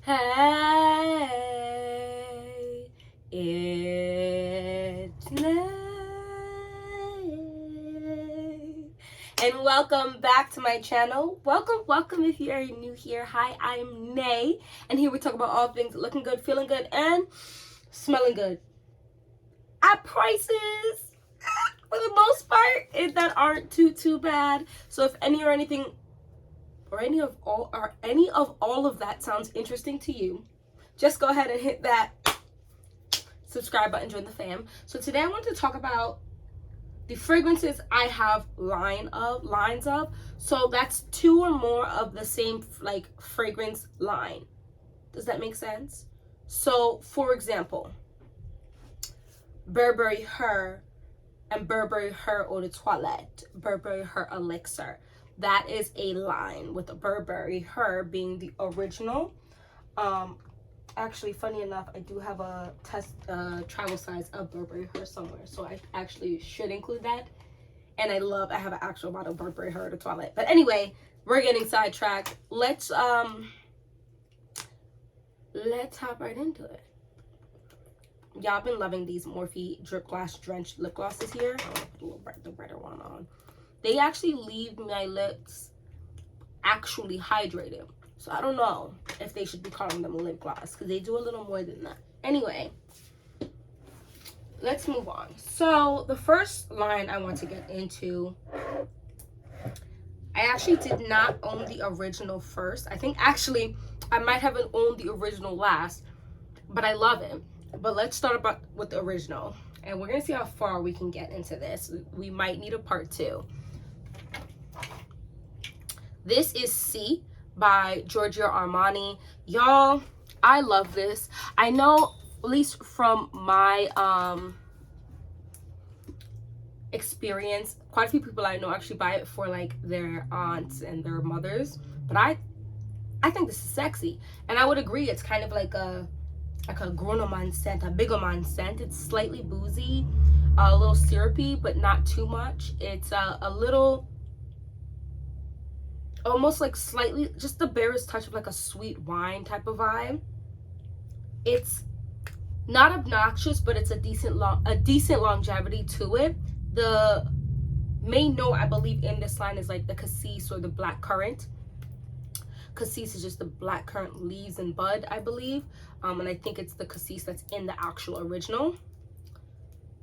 Hey, it's Nay. And welcome back to my channel. Welcome if you are new here. Hi, I'm Nay. And here we talk about all things looking good, feeling good, and smelling good. At prices, for the most part, that aren't too bad. So if any of all of that sounds interesting to you, just go ahead and hit that subscribe button, join the fam. So today I want to talk about the fragrances I have lines of. So that's 2 or more of the same fragrance line. Does that make sense? So for example, Burberry Her and Burberry Her Eau de Toilette, Burberry Her Elixir. That is a line, with a Burberry Her being the original. Actually, funny enough, I do have a travel size of Burberry Her somewhere, so I actually should include that. And I have an actual bottle of Burberry Her Eau de Toilette. But anyway, we're getting sidetracked. Let's hop right into it. Y'all been loving these Morphe Drip Gloss Drenched lip glosses here. I'm gonna put the brighter one on. They actually leave my lips actually hydrated. So I don't know if they should be calling them a lip gloss, because they do a little more than that. Anyway, let's move on. So the first line I want to get into, I actually did not own the original first. I think actually I might have owned the original last, but I love it. But let's start with the original, and we're gonna see how far we can get into this. We might need a part 2. This is C by Giorgio Armani. Y'all, I love this. I know, at least from my experience, quite a few people I know actually buy it for their aunts and their mothers. But I think this is sexy, and I would agree. It's kind of like a Groneman scent, a Bigoman scent. It's slightly boozy, a little syrupy, but not too much. It's a little, almost slightly, just the barest touch of a sweet wine type of vibe. It's not obnoxious, but it's a decent longevity to it. The main note I believe in this line is the cassis or the black currant. Cassis is just the black currant leaves and bud, I believe. And I think it's the cassis that's in the actual original.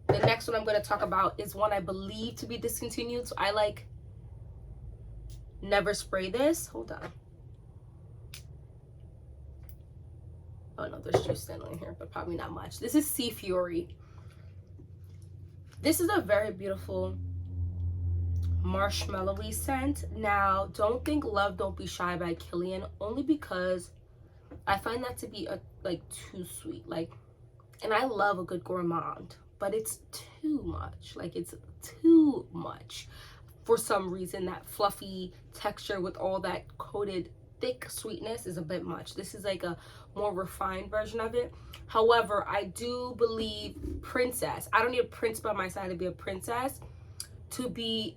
The next one I'm going to talk about is one I believe to be discontinued. So I never spray this. Hold on. Oh no, there's juice standing in here, but probably not much. This is Sea Fury. This is a very beautiful marshmallowy scent. Now, don't think Love Don't Be Shy by Killian, only because I find that to be too sweet. And I love a good gourmand, but it's too much. It's too much. For some reason, that fluffy texture with all that coated thick sweetness is a bit much. This is a more refined version of it. However, I do believe Princess, I don't need a prince by my side to be a princess, to be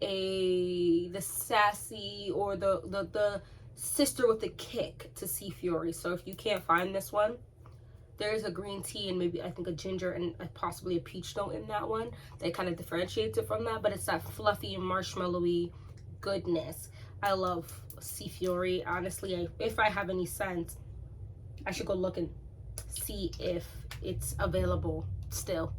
the sassy or the sister with the kick to Sea Fury. So if you can't find this one, there is a green tea and maybe I think a ginger and possibly a peach note in that one that kind of differentiates it from that. But it's that fluffy and marshmallowy goodness. I love Sea Fury. Honestly, if I have any sense, I should go look and see if it's available still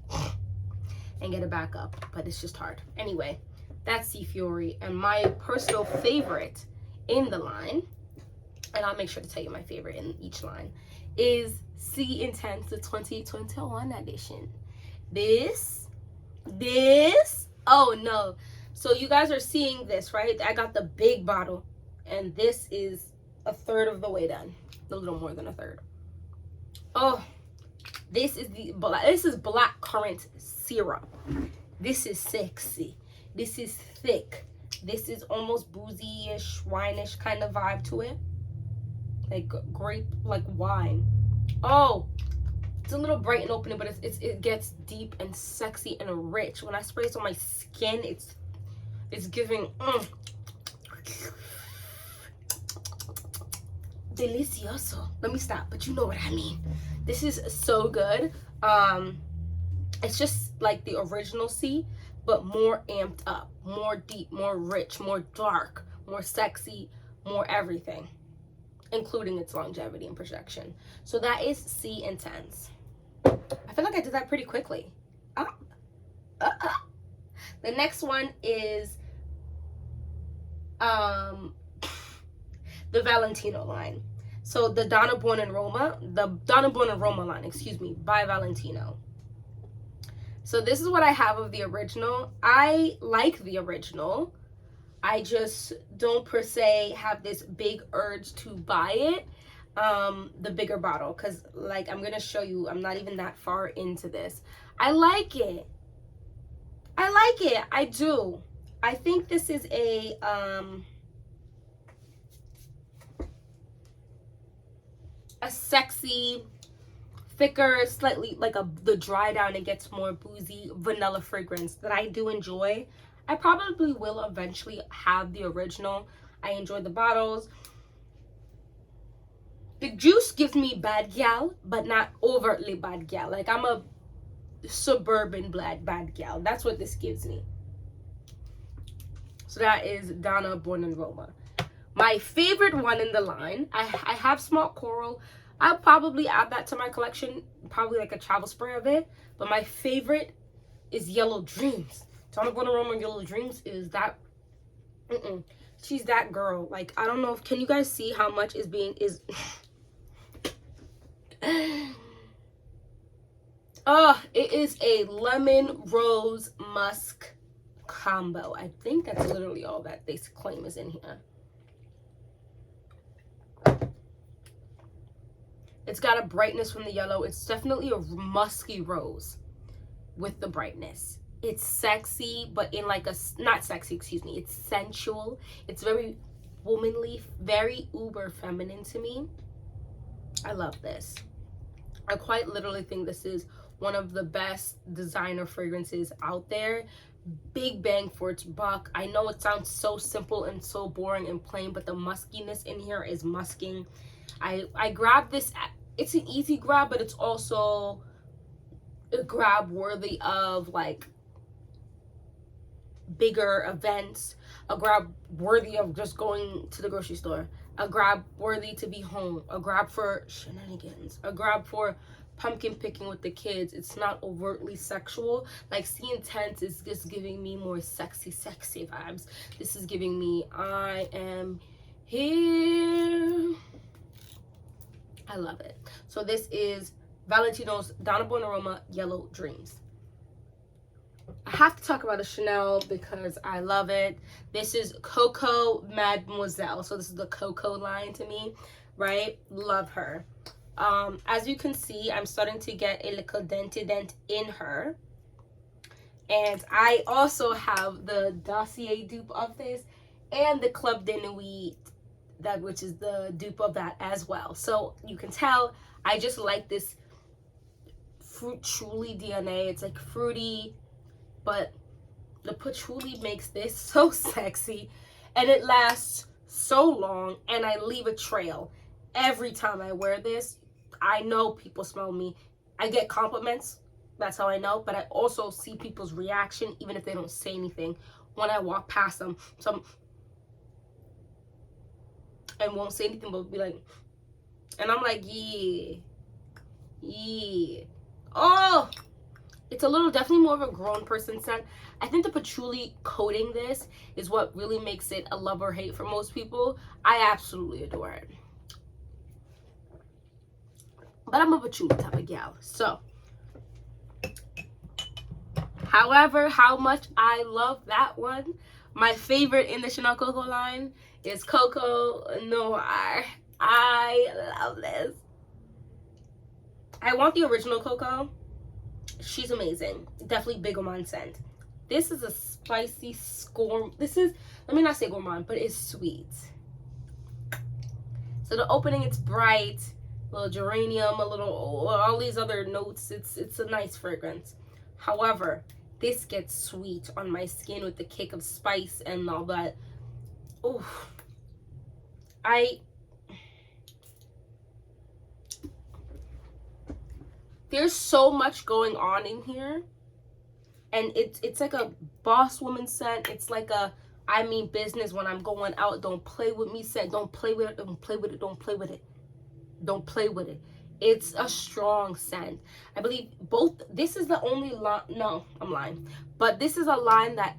and get it back up, but it's just hard. Anyway, that's Sea Fury. And my personal favorite in the line, and I'll make sure to tell you my favorite in each line, is Sea Intense, the 2021 edition. This, oh no. So you guys are seeing this, right? I got the big bottle, and this is a third of the way done. A little more than a third. Oh, this is black currant syrup. This is sexy. This is thick. This is almost boozy-ish, wine-ish kind of vibe to it. Grape, wine. Oh, it's a little bright and opening, but it gets deep and sexy and rich. When I spray this on my skin, it's giving delicioso. Let me stop, but you know what I mean. This is so good. It's just like the original C, but more amped up, more deep, more rich, more dark, more sexy, more everything, including its longevity and projection. So that is C Intense. I feel like I did that pretty quickly. The next one is the Valentino line. So the Donna Born in Roma line, excuse me, by Valentino. So this is what I have of the original. I like the original. I just don't per se have this big urge to buy it, the bigger bottle, because like I'm gonna show you, I'm not even that far into this. I like it. I do. I think this is a sexy, thicker, slightly like the dry down, it gets more boozy vanilla fragrance that I do enjoy. I probably will eventually have the original. I enjoy the bottles. The juice gives me bad gal, but not overtly bad gal. Like I'm a suburban bad gal. That's what this gives me. So that is Donna Born in Roma. My favorite one in the line, I have Smart Coral. I'll probably add that to my collection, probably like a travel spray of it. But my favorite is Yellow Dreams. Donna Born in Roma Yellow Dreams is that, she's that girl. Like, I don't know if, can you guys see how much is it is a lemon rose musk combo. I think that's literally all that they claim is in here. It's got a brightness from the yellow. It's definitely a musky rose with the brightness. It's sexy, but in like a, not sexy, excuse me. It's sensual. It's very womanly, very uber feminine to me. I love this. I quite literally think this is one of the best designer fragrances out there. Big bang for its buck. I know it sounds so simple and so boring and plain, but the muskiness in here is musking. I grabbed this. It's an easy grab, but it's also a grab worthy of like bigger events, a grab worthy of just going to the grocery store, a grab worthy to be home, a grab for shenanigans, a grab for pumpkin picking with the kids. It's not overtly sexual. Like C Intense is just giving me more sexy vibes. This is giving me I am here. I love it. So this is Valentino's Donna Born in Roma Yellow Dreams. I have to talk about a Chanel because I love it. This is Coco Mademoiselle. So this is the Coco line to me, right? Love her. As you can see, I'm starting to get a little denty dent in her. And I also have the Dossier dupe of this and the Club de Nuit, that which is the dupe of that as well. So you can tell I just like this fruit truly DNA. It's like fruity, but the patchouli makes this so sexy, and it lasts so long, and I leave a trail every time I wear this. I know people smell me. I get compliments, that's how I know, but I also see people's reaction even if they don't say anything when I walk past them. So and won't say anything but be like, and I'm like, yeah. Oh, it's a little, definitely more of a grown person scent. I think the patchouli coating this is what really makes it a love or hate for most people. I absolutely adore it, but I'm a patchouli type of gal. So however, how much I love that one, my favorite in the Chanel Coco line is Coco Noir. I love this. I want the original Coco. She's amazing. Definitely big gourmand scent. This is a spicy scorn. This is, let me not say gourmand, but it's sweet. So the opening, it's bright, a little geranium, a little, all these other notes. It's a nice fragrance. However, this gets sweet on my skin with the kick of spice and all that. Oh, there's so much going on in here, and it's like a boss woman scent. It's like a I mean business when I'm going out. Don't play with me scent. Don't play with it. Don't play with it. Don't play with it. Don't play with it. It's a strong scent. I believe both. This is the only line. No, I'm lying. But this is a line that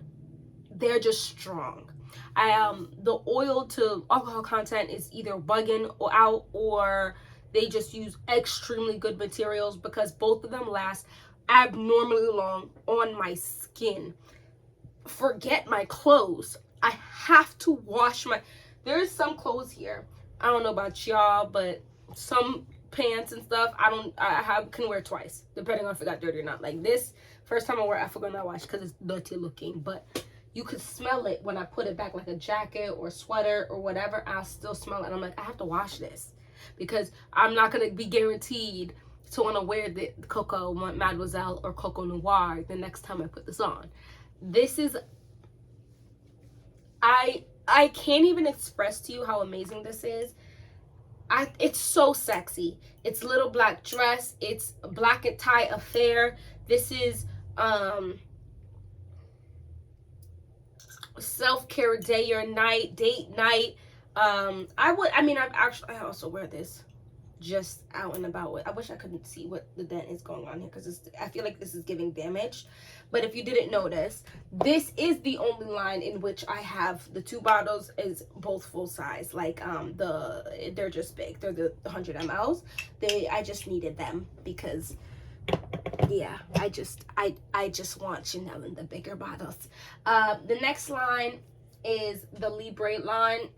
they're just strong. The oil to alcohol content is either bugging or out, or they just use extremely good materials, because both of them last abnormally long on my skin. Forget my clothes. I have to wash my, there's some clothes here. I don't know about y'all, but some pants and stuff can wear twice, depending on if it got dirty or not. Like this, first time I wear it, I forgot not wash because it's dirty looking, but you could smell it when I put it back, like a jacket or sweater or whatever. I'll still smell it, and I'm like, I have to wash this because I'm not gonna be guaranteed to want to wear the Coco Mademoiselle or Coco Noir the next time I put this on. This is, I can't even express to you how amazing this is. It's so sexy. It's little black dress. It's black and tie affair. This is self-care day or night, date night. I also wear this just out and about with. I wish I couldn't see what the dent is going on here, because I feel like this is giving damage. But if you didn't notice, this is the only line in which I have the two bottles is both full size. Like they're just big. They're the 100 mLs. I just needed them because yeah, I just want Chanel in the bigger bottles. The next line is the Libre line.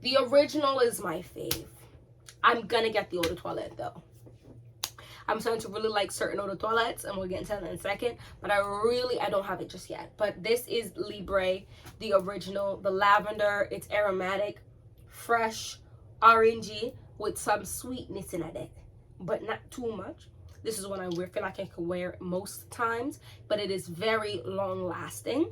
The original is my fave. I'm gonna get the eau de toilette though. I'm starting to really like certain eau de toilettes, and we'll get into that in a second. But I don't have it just yet. But this is Libre, the original, the lavender. It's aromatic, fresh, orangey, with some sweetness in it, but not too much. This is one I feel like I can wear most times, but it is very long lasting.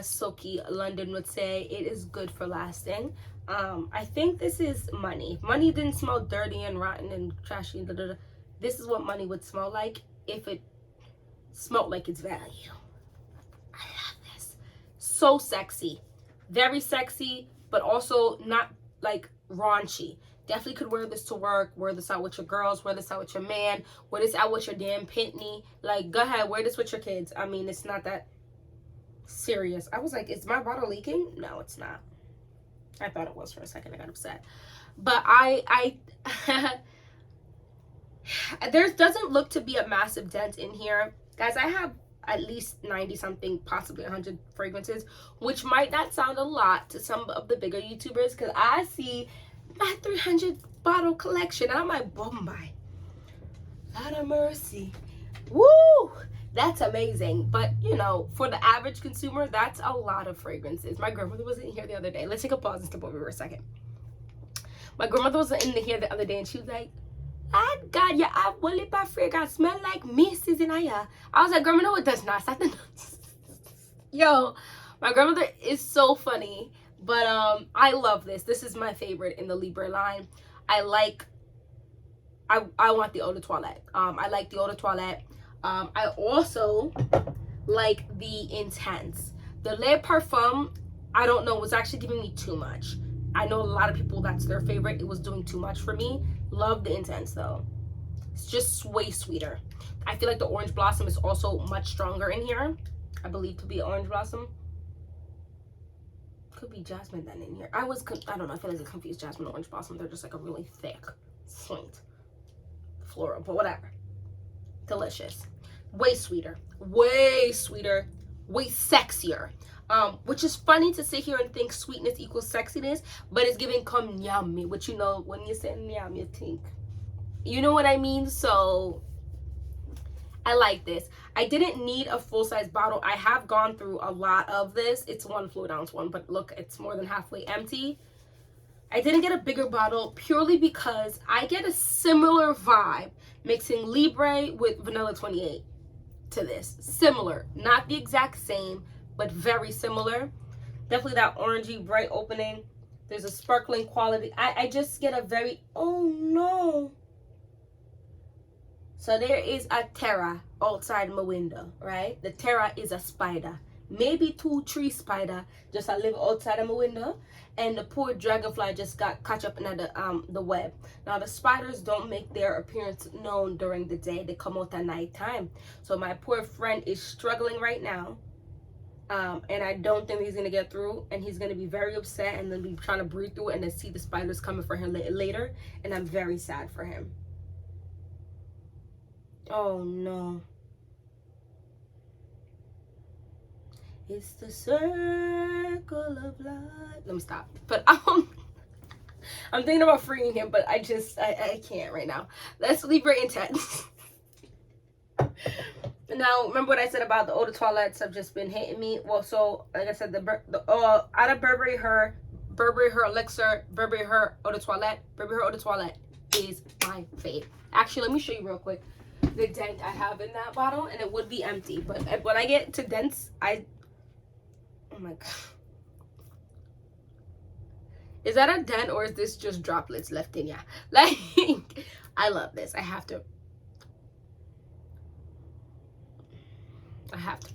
Silky London would say it is good for lasting. I think this is Money. Money didn't smell dirty and rotten and trashy. This is what Money would smell like if it smelled like its value. I love this. So sexy. Very sexy, but also not like raunchy. Definitely could wear this to work, wear this out with your girls, wear this out with your man, wear this out with your damn pitney. Like, go ahead, wear this with your kids. I mean, it's not that serious. I was like, is my bottle leaking? No, it's not. I thought it was for a second. I got upset. But there doesn't look to be a massive dent in here. Guys, I have at least 90 something, possibly 100 fragrances, which might not sound a lot to some of the bigger YouTubers, because I see my 300 bottle collection. I'm like, Bombay. Lot of mercy. Woo! That's amazing. But, you know, for the average consumer, that's a lot of fragrances. My grandmother was in here the other day. Let's take a pause and skip over for a second. My grandmother was in here the other day, and she was like, oh, God, you have one lip of fragrance. Smell like misses in here. I was like, Grandma, no, it does not. Yo, my grandmother is so funny. But I love this. This is my favorite in the Libre line. I want the eau de toilette. I like the eau de toilette. I also like the Intense. The Le Parfum, I don't know, was actually giving me too much. I know a lot of people, that's their favorite. It was doing too much for me. Love the Intense though. It's just way sweeter. I feel like the Orange Blossom is also much stronger in here. I believe to be Orange Blossom. Could be Jasmine then in here. I don't know, I feel like I confused Jasmine and Orange Blossom. They're just like a really thick, sweet floral, but whatever. Delicious. Way sweeter, way sexier. Which is funny to sit here and think sweetness equals sexiness, but it's giving come yummy, which, you know, when you say yum, you think, you know what I mean? So I like this. I didn't need a full-size bottle. I have gone through a lot of this. It's one fluid ounce one, but look, it's more than halfway empty. I didn't get a bigger bottle purely because I get a similar vibe mixing Libre with Vanilla 28 to this. Similar, not the exact same, but very similar. Definitely that orangey bright opening. There's a sparkling quality. I just get a very, oh no. So there is a terror outside my window, right? The terror is a spider. Maybe 2, 3 spider just I live outside of my window, and the poor dragonfly just got caught up in the web. Now the spiders don't make their appearance known during the day. They come out at night time. So my poor friend is struggling right now. And I don't think he's gonna get through, and he's gonna be very upset and then be trying to breathe through it and then see the spiders coming for him later, and I'm very sad for him. Oh no. It's the circle of life. Let me stop. But I'm thinking about freeing him, but I can't right now. Let's Libre intense. Now, remember what I said about the eau de toilettes have just been hitting me? Well, so like I said, the out of Burberry her elixir, Burberry her eau de toilette, Burberry her eau de toilette is my fave. Actually, let me show you real quick the dent I have in that bottle, and it would be empty, but when I get to dents, oh my god, is that a dent or is this just droplets left in ya? Like, I love this. I have to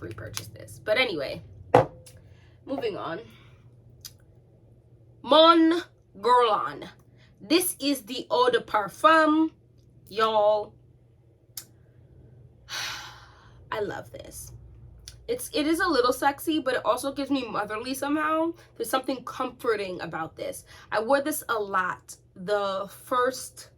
repurchase this. But anyway, moving on. Mon Guerlain. This is the eau de parfum, y'all. I love this. It is a little sexy, but it also gives me motherly somehow. There's something comforting about this. I wore this a lot the first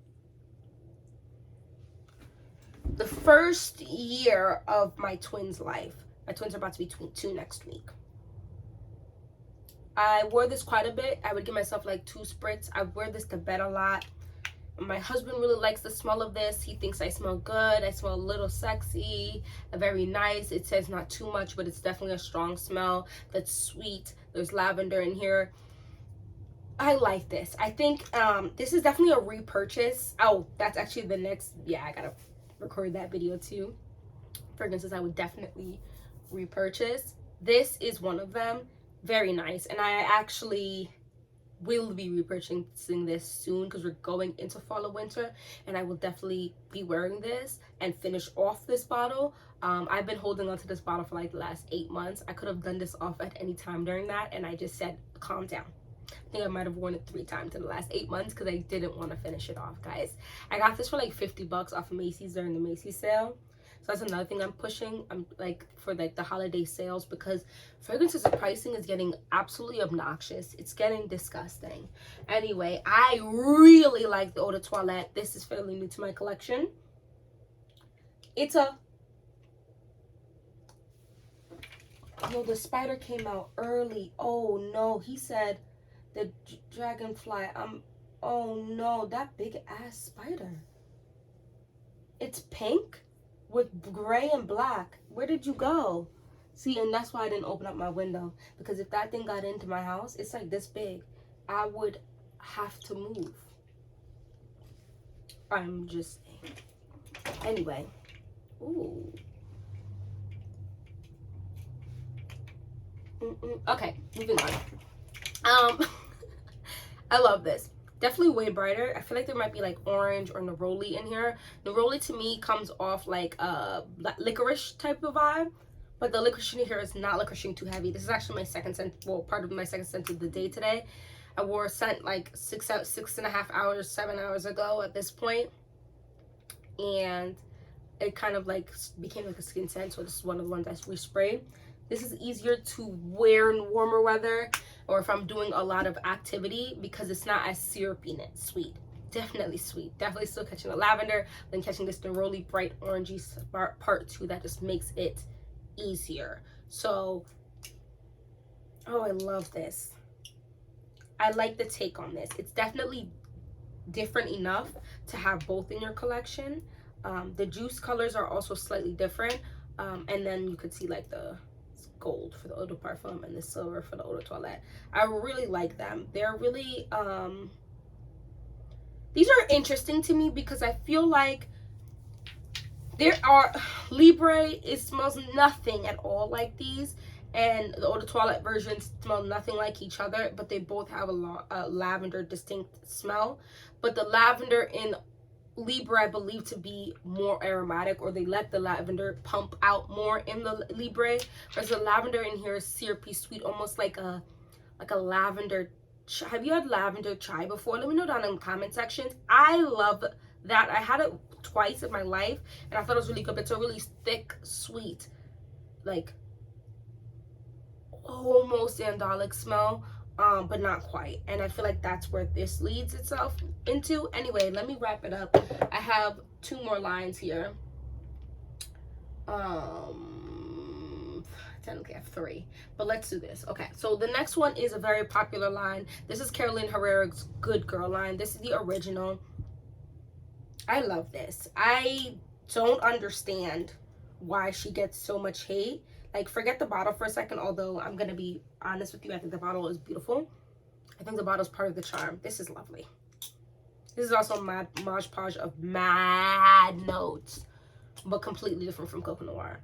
year of my twins' life. My twins are about to be 2 next week. I wore this quite a bit. I would give myself like 2 spritz. I wear this to bed a lot. My husband really likes the smell of this. He thinks I smell good. I smell a little sexy, very nice. It says not too much, but it's definitely a strong smell that's sweet. There's lavender in here. I like this. I think this is definitely a repurchase. Oh, that's actually the next, yeah, I gotta record that video too. Fragrances I would definitely repurchase. This is one of them. Very nice. And I actually will be repurchasing this soon because we're going into fall or winter, and I will definitely be wearing this and finish off this bottle. I've been holding on to this bottle for like the last 8 months. I could have done this off at any time during that, and I just said calm down. I think I might have worn it 3 times in the last 8 months because I didn't want to finish it off, guys. I got this for like $50 off of Macy's during the Macy's sale. So that's another thing I'm pushing. I'm like for like the holiday sales, because fragrances pricing is getting absolutely obnoxious. It's getting disgusting. Anyway, I really like the eau de toilette. This is fairly new to my collection. It's a, no, the spider came out early. Oh no, he said the dragonfly. Oh no, that big ass spider. It's pink with gray and black. Where did you go? See, and that's why I didn't open up my window, because if that thing got into my house, it's like this big, I would have to move. I'm just saying. Anyway. Ooh. Okay, moving on. I love this. Definitely way brighter. I feel like there might be like orange or neroli in here. Neroli to me comes off like a licorice type of vibe, but the licorice in here is not licoricing too heavy. This is actually my second scent, well, part of my second scent of the day today. I wore a scent like 6.5 hours, 7 hours ago at this point, and it kind of like became like a skin scent. So this is one of the ones I resprayed. This is easier to wear in warmer weather, or if I'm doing a lot of activity, because it's not as syrupy and sweet. Definitely sweet. Definitely still catching the lavender, then catching this neroli bright orangey part too. That just makes it easier. So, oh, I love this. I like the take on this. It's definitely different enough to have both in your collection. The juice colors are also slightly different. And then you could see like the gold for the eau de parfum and the silver for the eau de toilette. I really like them. They're really these are interesting to me because I feel like there are Libre, it smells nothing at all like these, and the eau de toilette versions smell nothing like each other, but they both have a lavender distinct smell. But the lavender in Libre I believe to be more aromatic, or they let the lavender pump out more in the Libre, whereas the lavender in here is syrupy sweet, almost like a lavender. Have you had lavender chai before? Let me know down in the comment sections. I love that. I had it twice in my life and I thought it was really good. It's a really thick, sweet, like almost andalic smell, but not quite. And I feel like that's where this leads itself into. Anyway, let me wrap it up. I have 2 more lines here. Technically I have 3, but let's do this. Okay, so the next one is a very popular line. This is Carolina Herrera's Good Girl line. This is the original. I love this. I don't understand why she gets so much hate. Like, forget the bottle for a second, although I'm gonna be honest with you, I think the bottle is beautiful. I think the bottle is part of the charm. This is lovely. This is also a Mod Podge of mad notes, but completely different from Coco Noir.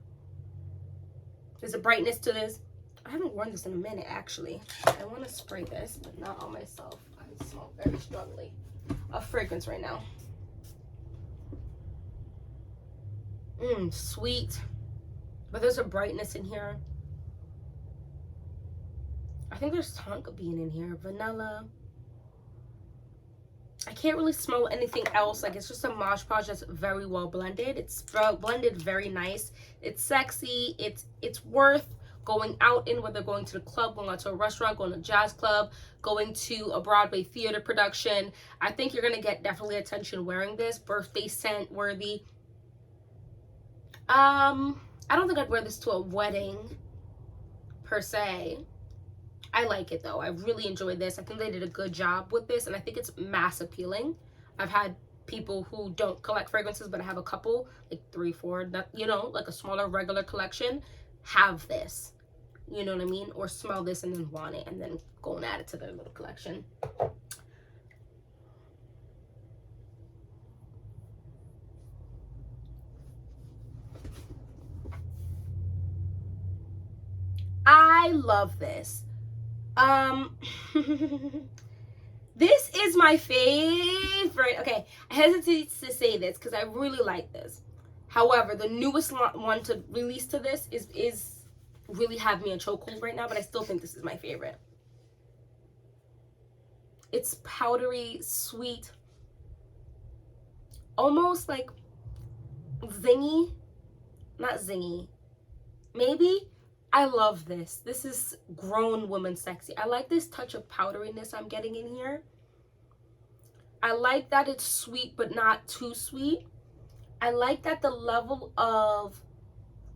There's a brightness to this. I haven't worn this in a minute, actually. I want to spray this, but not on myself. I smell very strongly of fragrance right now. Sweet. But there's a brightness in here. I think there's tonka bean in here. Vanilla. I can't really smell anything else. Like, it's just a Mod Podge that's very well blended. It's blended very nice. It's sexy. It's worth going out in, whether going to the club, going out to a restaurant, going to a jazz club, going to a Broadway theater production. I think you're gonna get definitely attention wearing this. Birthday scent worthy. I don't think I'd wear this to a wedding per se. I like it though. I really enjoyed this. I think they did a good job with this, and I think it's mass appealing. I've had people who don't collect fragrances, but I have a couple, like 3, 4, you know, like a smaller regular collection, have this. You know what I mean? Or smell this and then want it and then go and add it to their little collection. I love this. This is my favorite. Okay, I hesitate to say this because I really like this. However, the newest one to release to this is really have me in chokehold right now, but I still think this is my favorite. It's powdery, sweet, almost like zingy. Not zingy. Maybe. I love this. This is grown woman sexy. I like this touch of powderiness I'm getting in here. I like that it's sweet but not too sweet. I like that the level of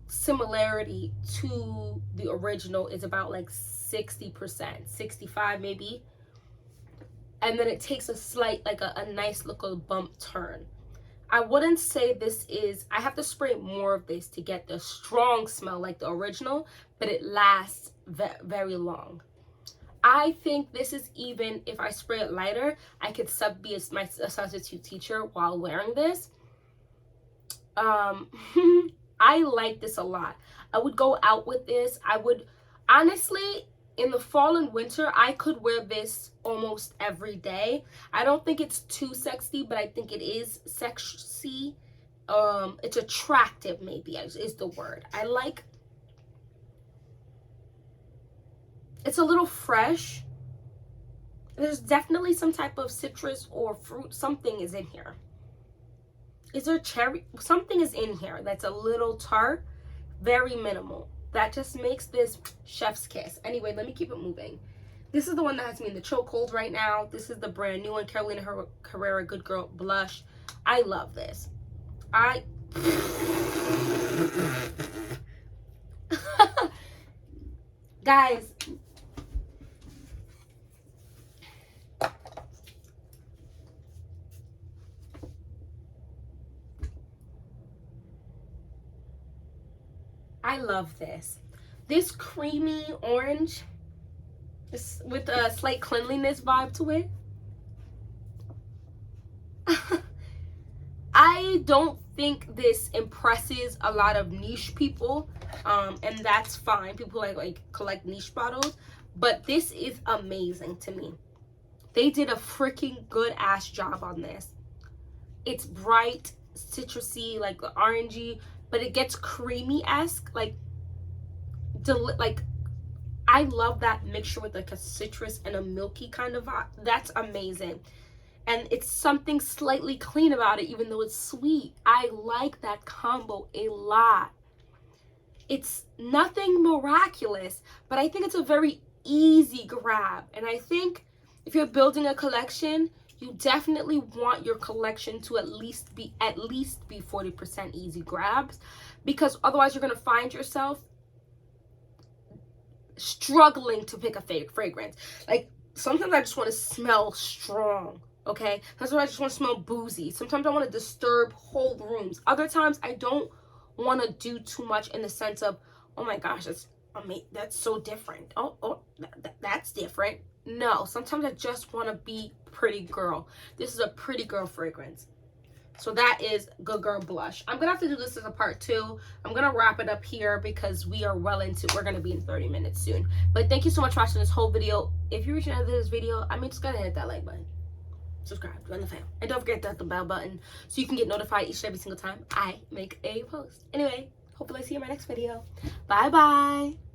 similarity to the original is about like 60%, 65 maybe. And then it takes a slight, like a nice little bump turn. I wouldn't say this is, I have to spray more of this to get the strong smell like the original, but it lasts very long. I think this is, even if I spray it lighter, I could be a substitute teacher while wearing this. I like this a lot. I would go out with this. I would, honestly, in the fall and winter, I could wear this almost every day. I don't think it's too sexy, but I think it is sexy. It's attractive, maybe is the word. I like, it's a little fresh. There's definitely some type of citrus or fruit. Something is in here. Is there cherry? Something is in here that's a little tart, very minimal. That just makes this chef's kiss. Anyway, let me keep it moving. This is the one that has me in the chokehold right now. This is the brand new one, Carolina Herrera Good Girl Blush. I love this. Guys, I love this. This creamy orange with a slight cleanliness vibe to it. I don't think this impresses a lot of niche people, and that's fine. People like collect niche bottles, but this is amazing to me. They did a freaking good ass job on this. It's bright, citrusy, like orangey, but it gets creamy-esque, like I love that mixture with like a citrus and a milky kind of vibe. That's amazing. And it's something slightly clean about it, even though it's sweet. I like that combo a lot. It's nothing miraculous, but I think it's a very easy grab. And I think if you're building a collection, you definitely want your collection to at least be 40% easy grabs, because otherwise you're going to find yourself struggling to pick a fragrance. Like, sometimes I just want to smell strong, okay? Sometimes I just want to smell boozy. Sometimes I want to disturb whole rooms. Other times I don't want to do too much in the sense of, oh my gosh, that's so different. That's different. No, sometimes I just want to be pretty girl. This is a pretty girl fragrance. So that is Good Girl Blush. I'm gonna have to do this as a part 2. I'm gonna wrap it up here because we're gonna be in 30 minutes soon. But thank you so much for watching this whole video. If you're reaching out to this video, just gotta hit that like button, subscribe, join the fam, and don't forget to hit the bell button so you can get notified each and every single time I make a post. Anyway, hopefully I see you in my next video. Bye bye.